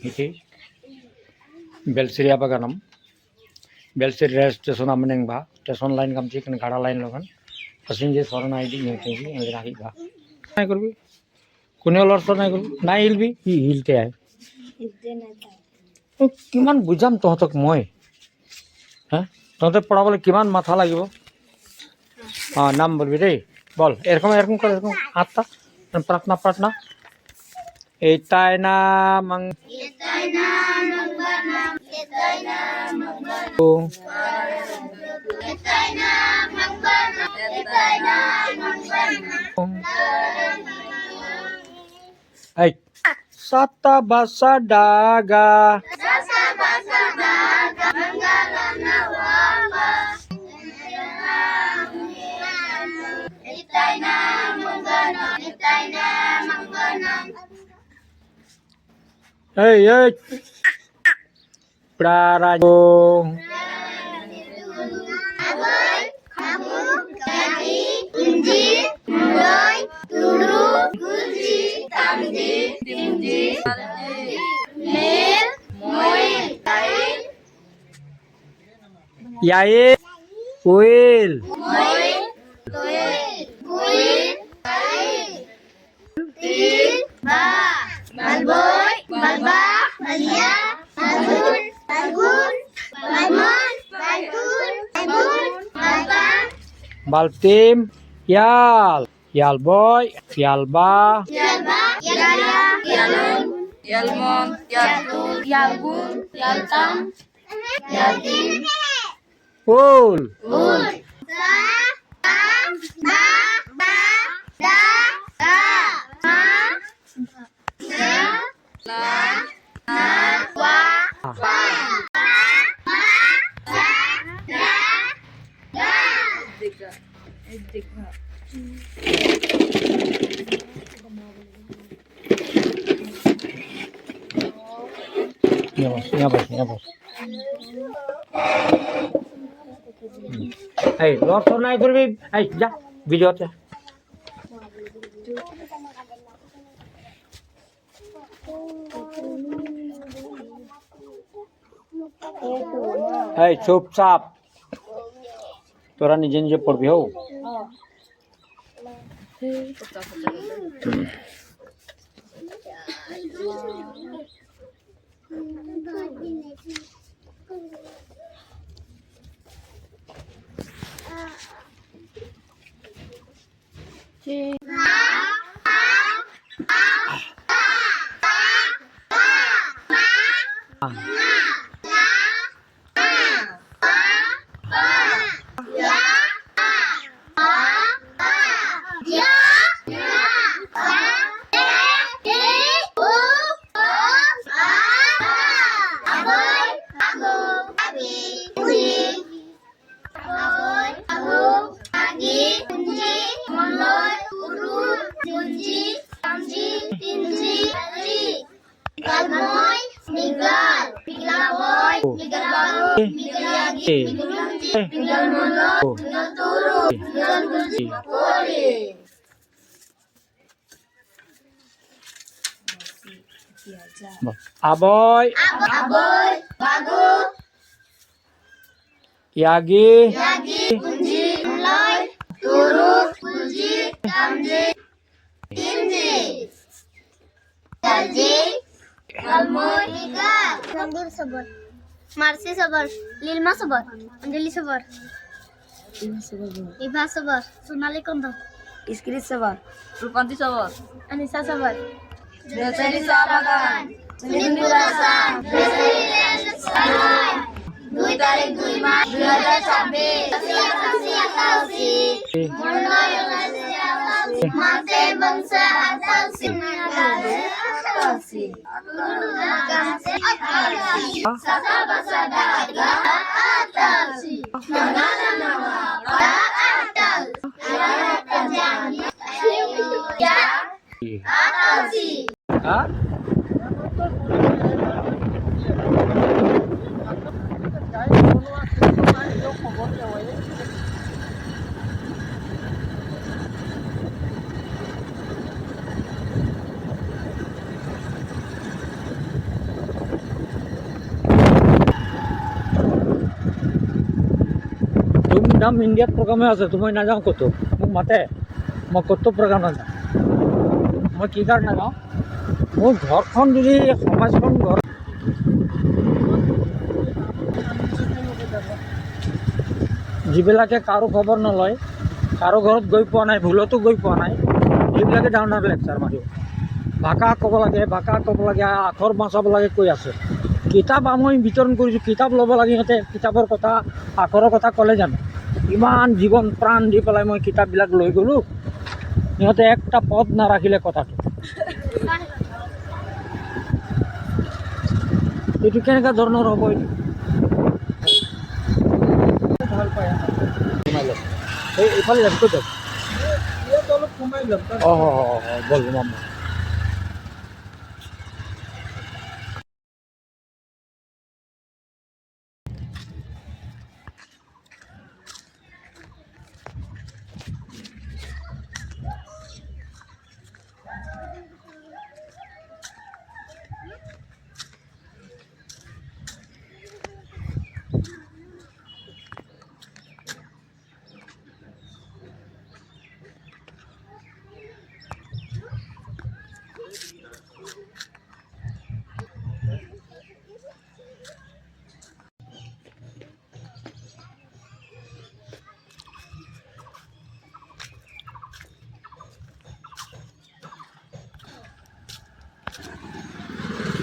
Ini Belsiria Baganam, Belsiria rail station amneng ba, station line kam chicken gada line logan, passengers foreign ID nyete bi, and rahi ba. Nai korbi, kuni olor so nai korbi, nai hilbi, hilte hai. কিমান বুঝাম তহঁতক মই হ্যাঁ তহঁতে পড়াবলে কিমান মাথা লাগিব হ্যাঁ নাম বলবি রে বল এরকম এরকম করে এরকম হাতটা প্রার্থনা প্রার্থনা এটাই না মং এই sata basa daga hey prarajo Yae Kuil Malboy, Malba, Malia, Malgun, Malgun, Malmon, Malgun, Malgun, Malba, Baltim Yal Yal boy Yal ba Yalba, Yalaya, Yalun, Yalmon, Yalgun, Yalgun, Yaltam, Yaltim, Ul Ul, Sa, Ba, Ba, Ba, Da, Da, Ma, Da, La, Na, Wa, Wa, Ma, Ma, Sa, Da, Da. Nyabos Hey lor sor nai korbi hey ja video তে hey চুপচাপ তোরা নিজে নিজে পড়বি হও Aboy Aboy, Bago, Yagi Yagi, Kunji, Loy, Turuk, Kunji, Tamji, Timji, Dalji, Kalmoy, Nika, Randir Sabar, Marsi Sabar, Lilma Sabar, Anjali Sabar, Iba Sabar, Sonali Kondo, Iskrit Sabar, Rupanti Sabar, Anissa Sabar, Dasari Sabagan, Nindu Dasam, Dasari Salam, 2 tarik 2 Maret 2026, Mate bangsa atasi Sasa basa daga atasi Nangana nama atal Ayat kajang Ya atasi Hah? Programme ইণ্ডিয়াত প্ৰগ্ৰামে আছে, তুমি নাযাওঁ ক'তো, মোক মাতে, মই ক'তো প্ৰগ্ৰাম নাযাওঁ। মই কি কাৰণে নাযাওঁ, মোৰ ঘৰখন যদি সমাজখন ঘৰ যিবিলাকে কাৰো খবৰ নলয়, কাৰো ঘৰত গৈ পোৱা নাই, ভুলতো গৈ পোৱা নাই, সেইবিলাকে ডাঙৰ লেকচাৰ মাৰিব। ভাষা ক'ব লাগে, আখৰ বচাব লাগে কৈ আছে। কিতাপ আমি বিতৰণ কৰিছোঁ, কিতাপ ল'ব লাগে, সিহঁতে কিতাপৰ কথা আখৰৰ কথা ক'লে জানো? ইমান জীৱন প্ৰাণ দি পেলাই মই কিতাপবিলাক লৈ গ'লোঁ, সিহঁতে একটা পদ নাৰাখিলে কথাটো। এইটো কেনেকুৱা ধৰণৰ হ'ব? এইটো ভাল পায় এইফালে যাম, ক'ত যাম? অঁ বল মামা।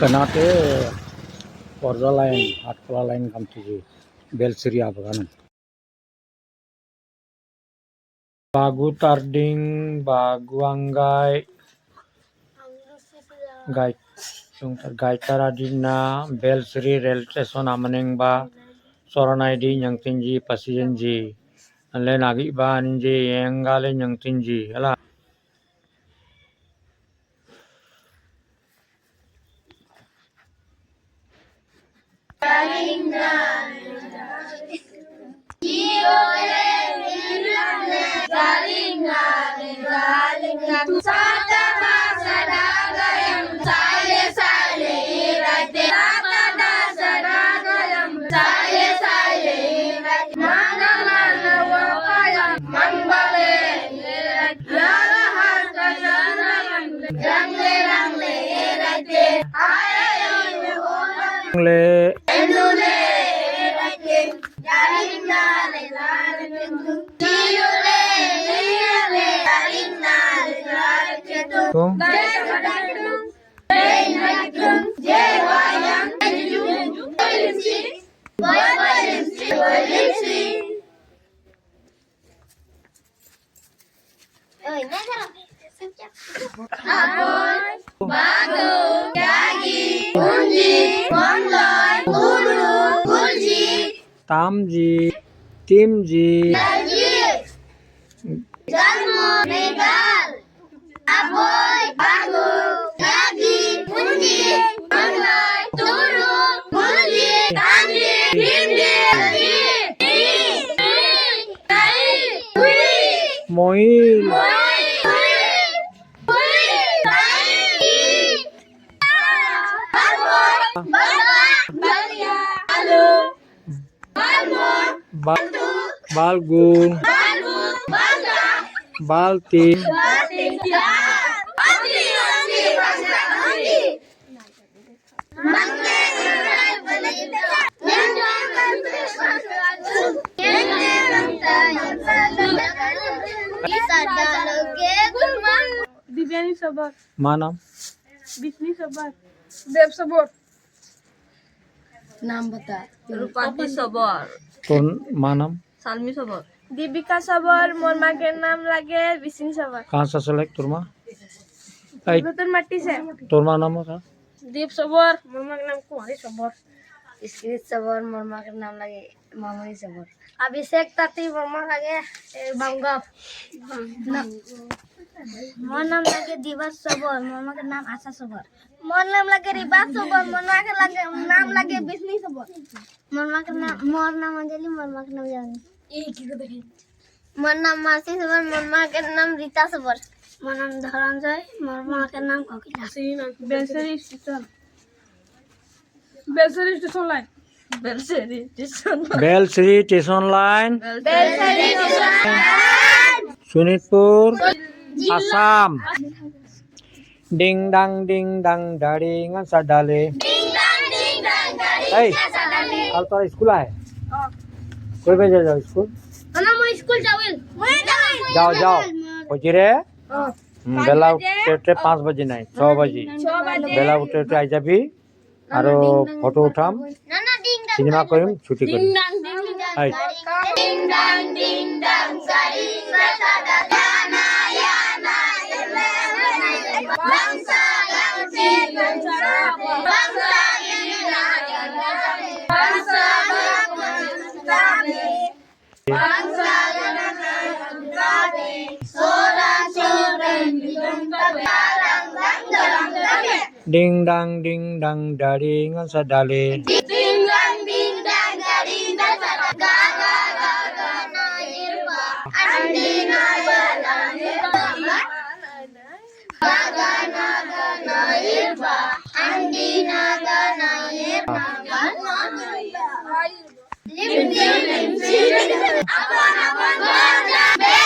Kenate Porza lain, Atkala lain kam tuju, Belsiri Abaganan. Bagu Tarding, Bagu Anggai, Gaitara Dina, Belsiri Rail Station Amaneng Ba, Soranai Yang Tinji, Pasienji, Len Agi Ba Ninji, Engale Yang Tinji, Ela. Tamji, Timji, Jalmo, Megal, Aboy, Bagu, Yagi, Punji, Manglai, Turu, Mulji, Tanji, Hindi, Moil, Balgun, Baltin, Divyani Sabar, Manam, Bisni Sabar, Dev Sabar. नाम बता। रूपांती सबर, Ton Manam, Salmi सबर, दीपिका सबर, मोर माँ के नाम लगे बिस्नी सबर। कहाँ से सेलेक्ट तुरमा? नतुन मट्टी से तुरमा नाम होगा? दीप सबर, मोर माँ के नाम कुमारी सबर। स्क्रित सबर, मोर माँ के नाम लगे मामूनी सबर। अभिषेक ताती, मोर माँ लगे बंगप। मोर नाम लगे दिवस सबर, मोर माँ के नाम आशा सबर। मोर नाम लगे रिबा सबर, मोर माँ के नाम लगे बिस्नी सबर। मोर नाम अंजलि, मोर माँ के नाम जानी। मोर नाम मासी सबर, मोर माँ के नाम रीता सबर। मोर नाम धनंजय, मोर माँ के नाम Kokila. Belsiri station line. Belsiri station line Sonitpur Assam ডিং ডাং ডাড়িং সাডালে এই কাল তোরা স্কুল আয় কই বাজে যাও স্কুল না মই স্কুল যাওইল যাও বলছি রে বেলা উঠতে 5 বাজে নাই 6 বাজে বেলা উঠতে আই যাবি আর ফটো উঠাম না না ডিং ডাং সিনেমা করিম ছুটি করিম এই ডিং ডাং সারি সাদা গানা ইয়ানা বাংসা গাউতে বাংসা ইয়ানা বাংসা বাংসা সোরা চোরন বিদং ডিং ডাং ডাড়িং সাডালে ding dang dari dasa ga ga ga ga na irwa andi na ga na irwa ga ga na irwa andi na ga na irwa lim dim lim sim apon apon ga